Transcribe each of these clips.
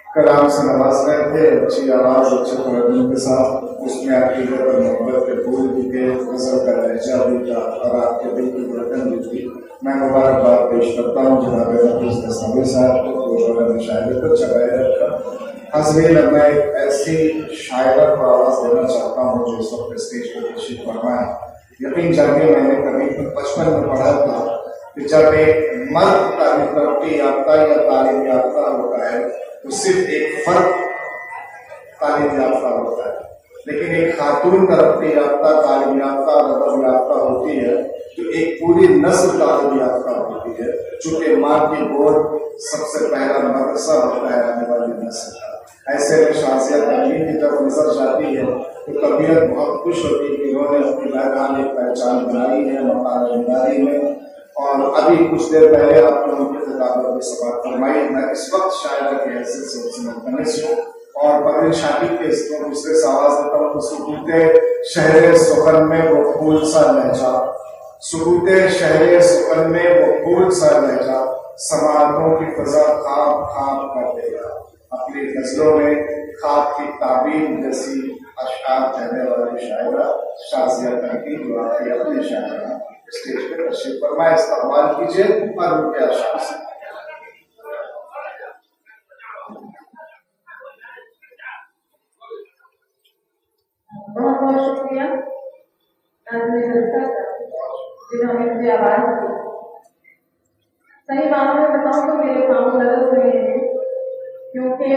कलाम से नवाज रहे थे, अच्छी आवाज अच्छे तर्जुमे के साथ। उसमें आपके दिल पर मोहब्बत के फूल भी थे, गजल का लहजा भी था और आपके दिल की धड़कन भी थी। मैं मुबारकबाद पेश करता हूँ जनाब नफीस दस्तावेज साहब को शायरी को चढ़ाए रखा। हज़रीन, मैं एक ऐसी शायरा को आवाज देना चाहता हूँ जो इस वक्त स्टेज पर तशरीफ फरमा है। यकीन जानिए, मैंने कभी बचपन में पढ़ा था कि जब एक मर्द तरक्की याफ्ता या तालीम याफ्ता होता है तो सिर्फ एक फर्द तालीम याफ्ता होता है, लेकिन एक खातून तरक्की याफ्ता तालीम याफ्ता अदब याफ्ता होती है तो एक पूरी नस्ल तालीम याफ्ता होती है। चूंकि माँ की गोद सबसे पहला मदरसा होता है आने वाली नस्ल का। ऐसे में शाजिया तकलीफ की जब नजर जाती है तो तबीयत बहुत खुश होती है कि उन्होंने अपनी मैदान एक पहचान बनाई है मकान जिम्मेदारी में। और अभी कुछ देर पहले आपने उनकी खिताबत में सवाल फरमाई। मैं इस वक्त शायद की हैसियत से उनसे मुतनस हूँ और परवीन शादी के दूसरे से आवाज देता हूँ तो सुकूते शहरे सुखन में वो फूल सा लहजा, सुकूते शहरे सुखन में वो फूल सा लहजा, समातों की फजा खाब खाब कर देगा। अपनी गजलों में खाब की ताबीर जैसी अशआर कहने वाली शायरा शाजिया तनकी जो आपकी अपने शायरा स्टेज पे तशरीफ फरमाए, इस्तेमाल कीजिए और उनके अशआर से। बहुत बहुत शुक्रिया जिन्होंने मुझे आवाज दी। सही मानों में बताऊं तो मेरे काम गलत हुए हैं, क्योंकि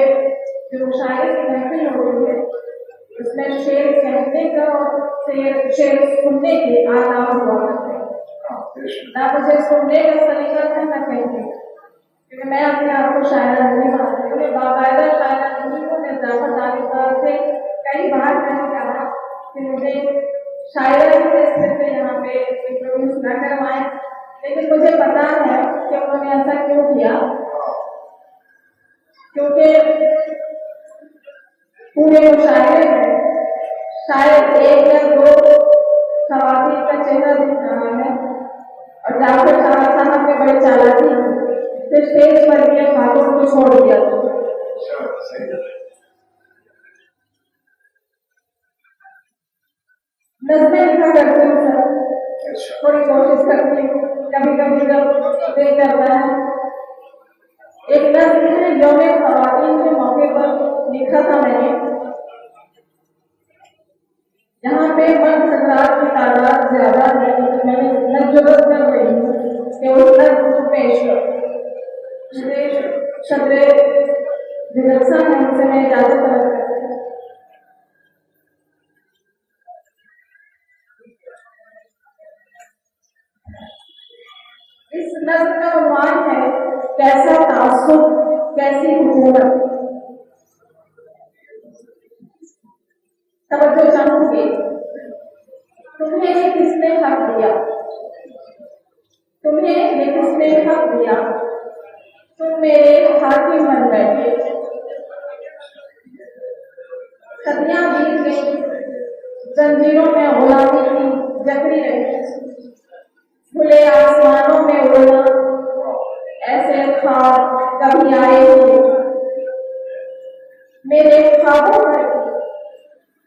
जो शायरी की महफिल होती है उसमें शेर कहने का और शेर सुनने के आदाब हुआ करते हैं। ना मुझे सुनने का सलीका था ना कहने, क्योंकि मैं अपने आप को शायरा नहीं मानती हूँ। मैं बाकायदा शायरा नहीं हूँ। मैं ज़्यादा से कई बार मैंने कहा कि मुझे शायरा के स्थिति पे यहाँ पे इंट्रोड्यूस न करवाएं, लेकिन मुझे पता है कि उन्होंने ऐसा क्यों किया। क्योंकि पूरे मुशायरे में शायद एक या दो खवातीन का चेहरा दिख रहा है और जाफर शाह साहब के बड़े चालाकी से स्टेज पर भी खातून को छोड़ दिया था। नज़में लिखा करती हूँ सर, थोड़ी कोशिश करती हूँ, कभी कभी जब दिल करता है। एक नज़्म है यौमे ख़वातीन के मौके पर लिखा था मैंने, यहाँ पे मर्द हज़रात की तादाद ज्यादा है, मैंने नज़्म कर रही हूँ कि उस नज़्म को पेश करूँ। शद्रे जिगरसा है, उनसे मैं इजाजत तलब करती हूँ। इस नज़्म का उन्वान है कैसा तासुब कैसी हुकूमत। तवज्जो चाहूंगी, तुम्हें ये किसने हक दिया, तुम्हें ये किसने हक दिया, तुम मेरे हाकिम बन बैठे। सदियां बीत गई, जंजीरों में गुलामी की जकड़ी रही, खुले आसमानों में उड़ना ऐसे ख्वाब कभी आए ही। मेरे ख्वाबों में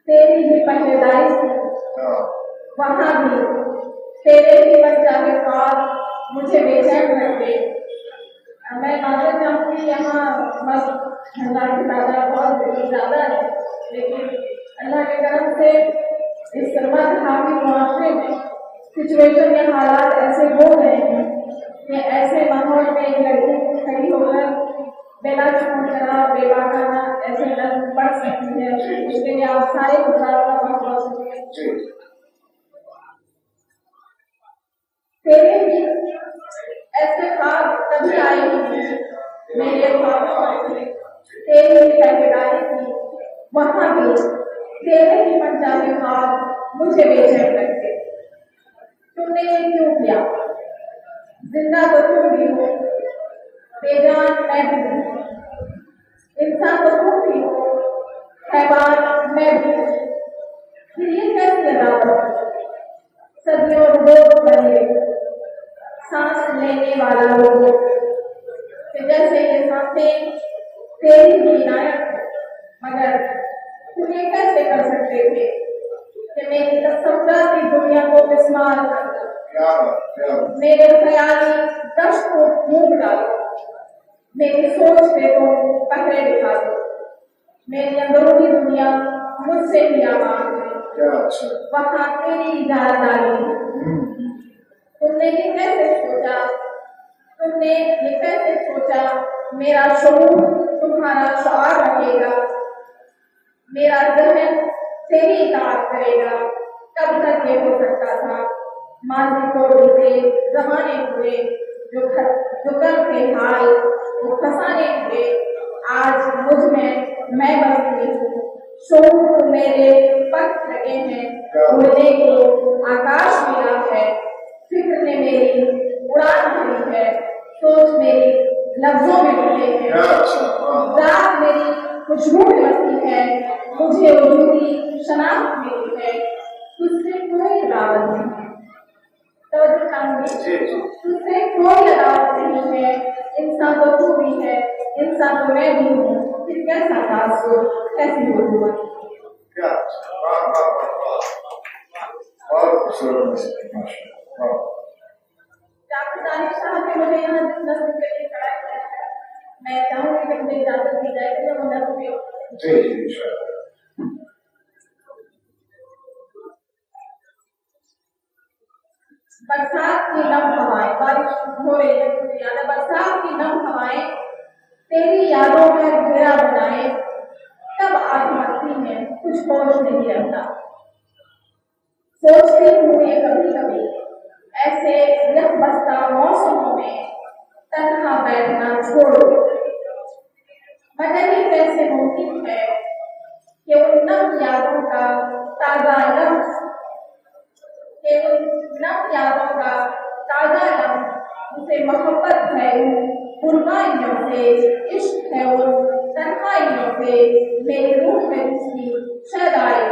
तेरी ही पहरेदारी थी, वहां भी तेरे ही बच्चा के ख्वाब मुझे बेचैन करते। मैं मानना चाहूंगी यहाँ मस्त अल्लाह की तादाद बहुत ज्यादा है, लेकिन अल्लाह के करम से इस मर्द हावी मुआशरे में सिचुएशन या हालात ऐसे हो रहे हैं कि ऐसे माहौल में एक लड़की खड़ी होकर बिना छूटना बेबाकाना ऐसे नज़्म पढ़ सकती है। इसके लिए आप सारे गुजारों का बहुत बहुत शुक्रिया। तेरे भी ऐसे ख्वाब कभी आए नहीं, मेरे ख्वाब तेरी ही पहरेदारी थी, वहां भी तेरे ही मनचाहे ख्वाब मुझे बेचैन करते। तुमने ये क्यों किया, जिंदा तो तुम भी हो, बेजान मैं भी हूँ, इंसान तो तुम भी हो, हैवान मैं भी हूँ। फिर ये कैसी अदावत, सदियों रोज बने सांस लेने वाला लोग, जैसे ये सांसें तेरी तेरी ही इनायत है, मगर तुम ये कैसे कर सकते थे कि मेरी तसव्वुराती दुनिया को बिस्मार कर दो, क्या मेरे ख्याली दश्त को मूड डालो, मेरी सोच पे तुम पकड़े दिखा दो, मेरी अंदरूनी दुनिया मुझसे ही आवाज है, क्या अच्छा वहाँ तेरी इजाजतदारी है। तुमने ये कैसे सोचा, तुमने ये कैसे सोचा मेरा शऊर तुम्हारा शुआर रहेगा, मेरा जहन तेरी इताअत करेगा। कब तक ये हो सकता था? माजी को बीते जमाने हुए, जो कल के हाल वो फसाने हुए, आज मुझ में मैं बसती हूँ। शऊर को मेरे पथ लगे हैं, उड़ने को आकाश मिला है, फिक्र ने मेरी उड़ान भरी है, सोच मेरी लफ्जों में बदले हैं, क्या अच्छा रात मेरी खुशबू में बसी है, मुझे वजूदी शनाख्त मिली है, तुझसे कोई अदावत नहीं है। तो तुझसे कोई अदावत नहीं है, इंसान तो तू भी है, इंसान तो मैं भी हूँ, फिर कैसा तासुर, कैसी हुआ? क्या बहुत खूबसूरत माशाअल्लाह। डॉक्टर दानिश साहब ने मुझे यहाँ नस्ल के लिए खड़ा किया है। मैं चाहूंगी कि मुझे इजाजत दी जाए कि मैं वो नस्ल भी जी जी इंशाअल्लाह। बरसात की नम हवाएं, बारिश हो रही है मुझे याद है, बरसात की नम हवाएं तेरी यादों में घेरा बनाए, तब आत्महत्या में कुछ होश नहीं रहता। सोचती हूँ ये कभी कभी ऐसे यकबस्ता मौसमों में तन्हा बैठना छोड़ो, मगर ये कैसे मुमकिन है कि उन नम यादों का ताजा लम्स, कि उन नम यादों का ताजा लम्स उसे मोहब्बत है, उन कुर्बानियों से इश्क है, उन तन्हाइयों से मेरी रूह में उसकी शदाई